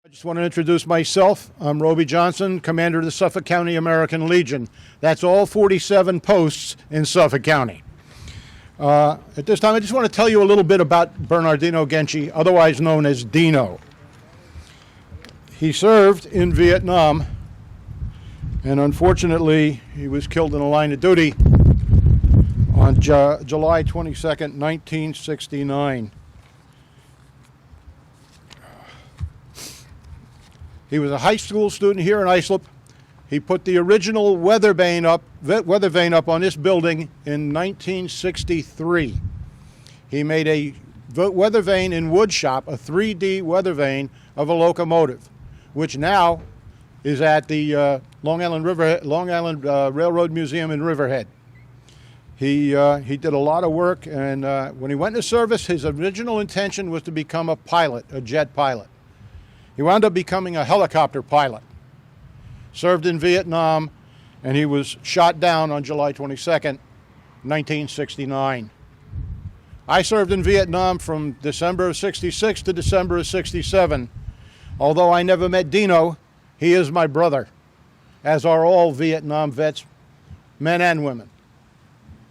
I just want to introduce myself. I'm Roby Johnson, commander of the Suffolk County American Legion. That's all 47 posts in Suffolk County. At this time, I just want to tell you a little bit about Bernardino Genchi, otherwise known as Dino. He served in Vietnam, and unfortunately, he was killed in the line of duty on July 22nd, 1969. He was a high school student here in Islip. He put the original weather vane up on this building in 1963. He made a weather vane in wood shop, a 3D weather vane of a locomotive, which now is at the Long Island Railroad Museum in Riverhead. He did a lot of work, and when he went into service, his original intention was to become a pilot, a jet pilot. He wound up becoming a helicopter pilot, served in Vietnam, and he was shot down on July 22nd, 1969. I served in Vietnam from December of 66 to December of 67. Although I never met Dino, he is my brother, as are all Vietnam vets, men and women.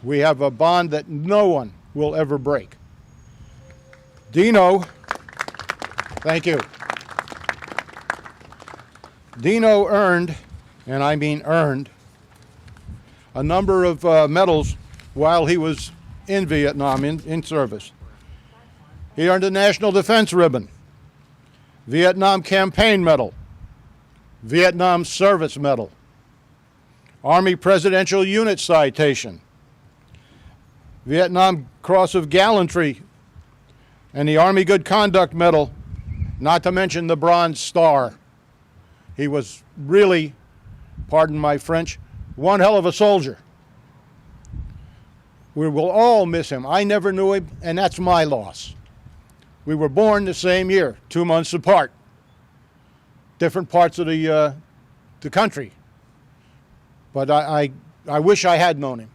We have a bond that no one will ever break. Dino, thank you. Dino earned, and I mean earned, a number of medals while he was in Vietnam in service. He earned a National Defense Ribbon, Vietnam Campaign Medal, Vietnam Service Medal, Army Presidential Unit Citation, Vietnam Cross of Gallantry, and the Army Good Conduct Medal, not to mention the Bronze Star. He was really, pardon my French, one hell of a soldier. We will all miss him. I never knew him, and that's my loss. We were born the same year, 2 months apart. Different parts of the country. But I wish I had known him.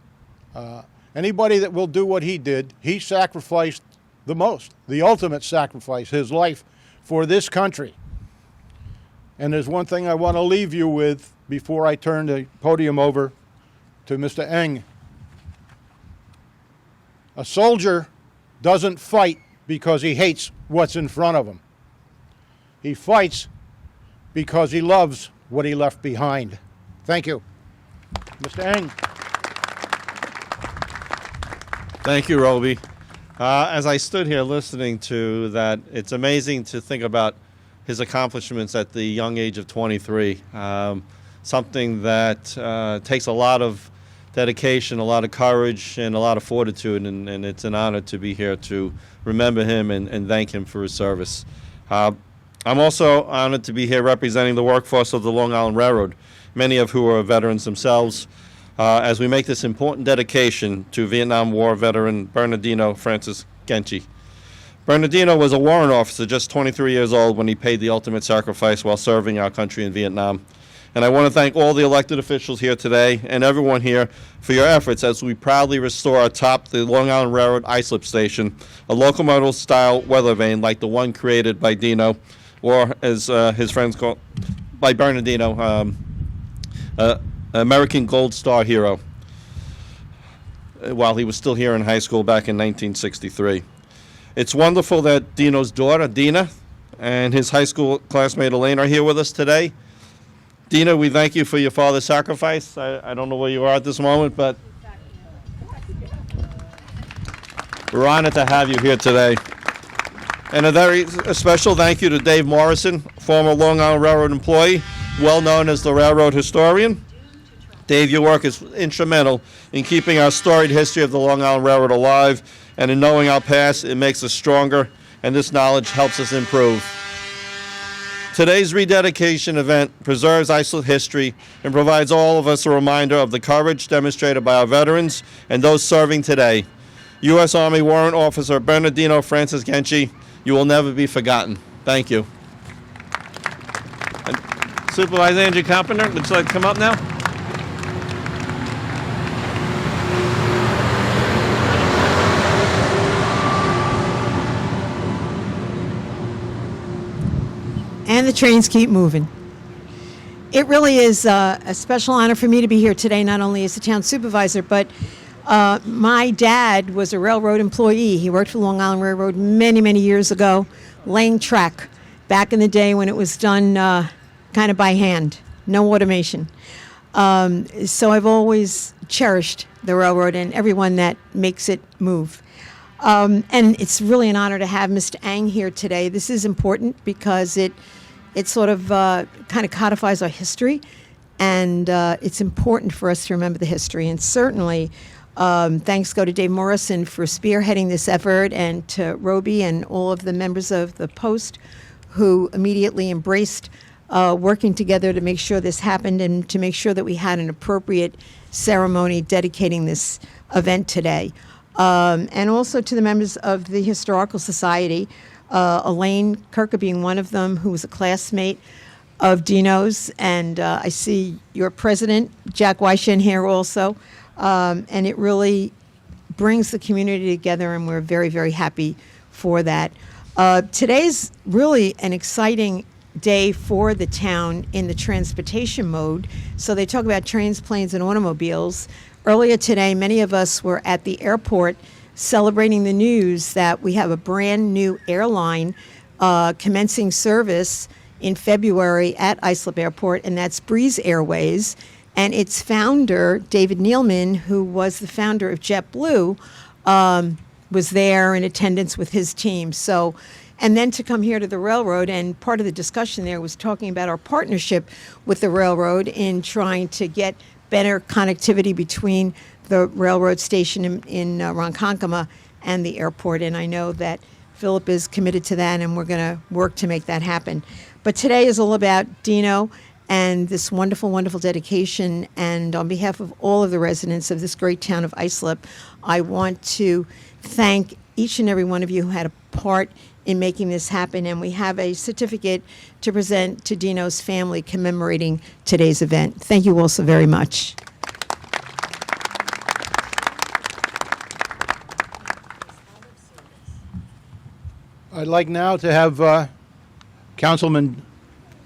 Anybody that will do what he did, he sacrificed the most, the ultimate sacrifice, his life for this country. And there's one thing I want to leave you with before I turn the podium over to Mr. Eng. A soldier doesn't fight because he hates what's in front of him. He fights because he loves what he left behind. Thank you. Mr. Eng. Thank you, Roby. As I stood here listening to that, it's amazing to think about his accomplishments at the young age of 23. Something that takes a lot of dedication, a lot of courage, and a lot of fortitude, and it's an honor to be here to remember him and thank him for his service. I'm also honored to be here representing the workforce of the Long Island Railroad, many of who are veterans themselves, as we make this important dedication to Vietnam War veteran Bernardino Francis Genchi. Bernardino was a warrant officer just 23 years old when he paid the ultimate sacrifice while serving our country in Vietnam. And I want to thank all the elected officials here today and everyone here for your efforts as we proudly restore atop the Long Island Railroad Islip Station a locomotive-style weather vane like the one created by Dino, or as his friends call by Bernardino, American Gold Star hero, while he was still here in high school back in 1963. It's wonderful that Dino's daughter, Dina, and his high school classmate, Elaine, are here with us today. Dina, we thank you for your father's sacrifice. I don't know where you are at this moment, but we're honored to have you here today. And a special thank you to Dave Morrison, former Long Island Railroad employee, well known as the railroad historian. Dave, your work is instrumental in keeping our storied history of the Long Island Railroad alive, and in knowing our past, it makes us stronger, and this knowledge helps us improve. Today's rededication event preserves Islip history and provides all of us a reminder of the courage demonstrated by our veterans and those serving today. U.S. Army Warrant Officer Bernardino Francis Genchi, you will never be forgotten. Thank you. And Supervisor Andrew Carpenter, would you like to come up now? And and the trains keep moving. It really is a special honor for me to be here today, not only as the town supervisor, but my dad was a railroad employee. He worked for Long Island Railroad many, many years ago, laying track back in the day when it was done kind of by hand, no automation. So I've always cherished the railroad and everyone that makes it move. And it's really an honor to have Mr. Ang here today. This is important because it sort of kind of codifies our history, and it's important for us to remember the history. And certainly, thanks go to Dave Morrison for spearheading this effort, and to Roby and all of the members of the Post who immediately embraced working together to make sure this happened and to make sure that we had an appropriate ceremony dedicating this event today. And also to the members of the Historical Society, Elaine Kirker being one of them, who was a classmate of Dino's, and I see your president, Jack Weishen, here also, and it really brings the community together, and we're very, very happy for that. Today's really an exciting day for the town in the transportation mode. So they talk about trains, planes, and automobiles. Earlier today, many of us were at the airport celebrating the news that we have a brand new airline commencing service in February at Islip Airport, and that's Breeze Airways. And its founder, David Neilman, who was the founder of JetBlue, was there in attendance with his team. So, and then to come here to the railroad, and part of the discussion there was talking about our partnership with the railroad in trying to get better connectivity between the railroad station in Ronkonkoma and the airport. And I know that Philip is committed to that, and we're going to work to make that happen. But today is all about Dino and this wonderful, wonderful dedication. And on behalf of all of the residents of this great town of Islip, I want to thank each and every one of you who had a part in making this happen. And we have a certificate to present to Dino's family commemorating today's event. Thank you all so very much. I'd like now to have Councilman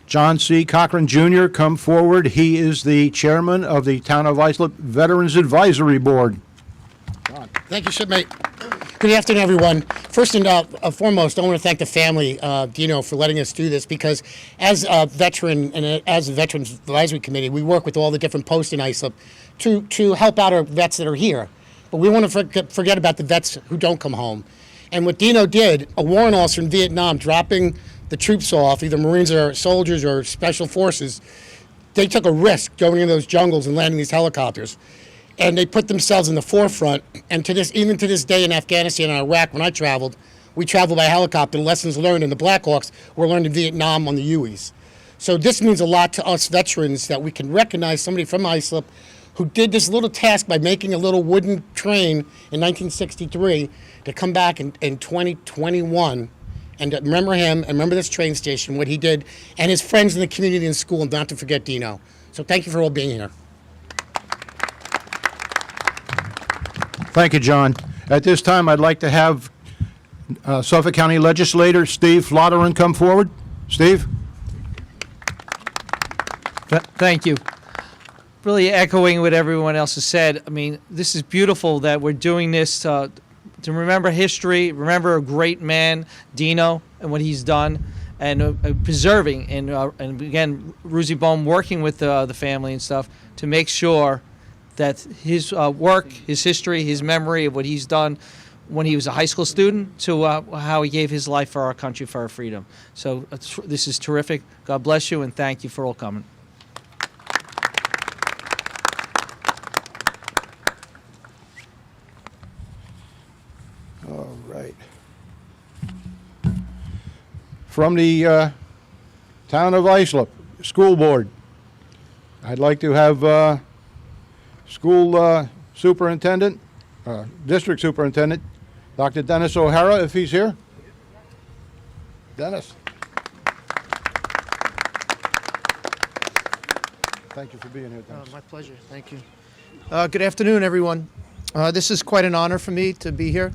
John C. Cochran Jr. come forward. He is the chairman of the Town of Islip Veterans Advisory Board. Thank you, Shipmate. Good afternoon, everyone. First and foremost, I want to thank the family, Dino, for letting us do this, because as a veteran and as the Veterans Advisory Committee, we work with all the different posts in Islip to help out our vets that are here. But we want to forget about the vets who don't come home. And what Dino did, a warrant officer in Vietnam dropping the troops off, either Marines or soldiers or special forces, they took a risk going into those jungles and landing these helicopters. And they put themselves in the forefront. And even to this day in Afghanistan and Iraq, when I traveled, we traveled by helicopter. Lessons learned in the Blackhawks were learned in Vietnam on the Hueys. So this means a lot to us veterans, that we can recognize somebody from Islip who did this little task by making a little wooden train in 1963 to come back in 2021 and to remember him and remember this train station, what he did, and his friends in the community and school, and not to forget Dino. So thank you for all being here. Thank you, John. At this time, I'd like to have Suffolk County Legislator Steve Flotteren come forward. Steve? Thank you. Really echoing what everyone else has said. I mean, this is beautiful that we're doing this to remember history, remember a great man, Dino, and what he's done, and preserving, and again, Ruzy Bohm working with the family and stuff to make sure that his work, his history, his memory of what he's done when he was a high school student to how he gave his life for our country, for our freedom. So this is terrific. God bless you, and thank you for all coming. All right. From the Town of Islip School Board, I'd like to have School Superintendent, District Superintendent, Dr. Dennis O'Hara, if he's here. Dennis. Thank you for being here, Dennis. My pleasure. Thank you. Good afternoon, everyone. This is quite an honor for me to be here.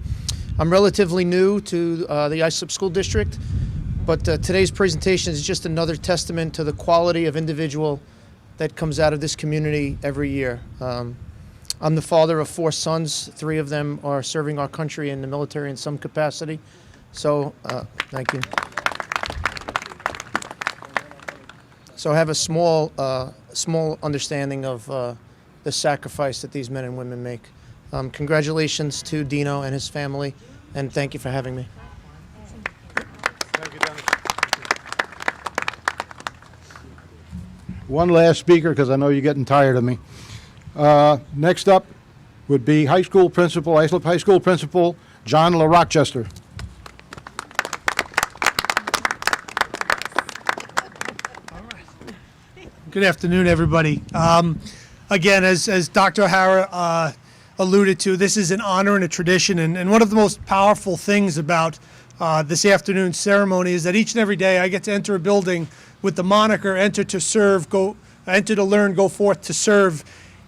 I'm relatively new to the Islip School District. But today's presentation is just another testament to the quality of individual that comes out of this community every year. I'm the father of 4 sons. 3 of them are serving our country in the military in some capacity. So, thank you. So I have a small understanding of the sacrifice that these men and women make. Congratulations to Dino and his family, and thank you for having me. Thank you, Dennis. One last speaker, because I know you're getting tired of me. Next up would be high school principal, Islip High School Principal, John LaRochester. Good afternoon, everybody. Again, as Dr. O'Hara alluded to, this is an honor and a tradition, and one of the most powerful things about this afternoon's ceremony is that each and every day I get to enter a building with the moniker "Enter to Serve, Enter to Learn, Go Forth to Serve,"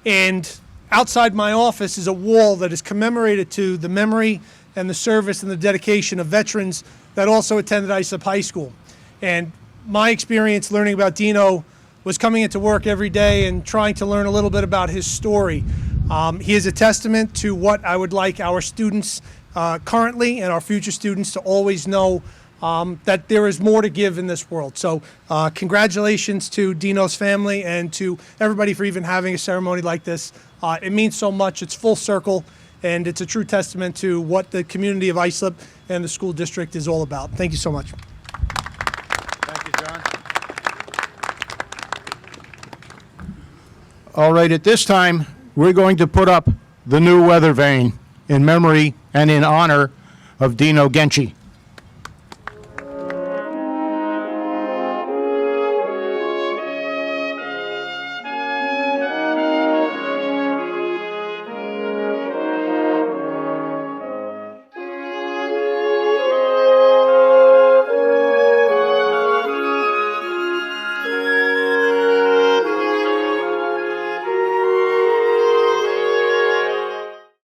and outside my office is a wall that is commemorated to the memory and the service and the dedication of veterans that also attended Islip High School. And my experience learning about Dino was coming into work every day and trying to learn a little bit about his story. He is a testament to what I would like our students currently and our future students to always know, that there is more to give in this world. So congratulations to Dino's family and to everybody for even having a ceremony like this. It means so much. It's full circle, and it's a true testament to what the community of Islip and the school district is all about. Thank you so much. Thank you, John. All right, at this time, we're going to put up the new weather vane in memory and in honor of Dino Genchi.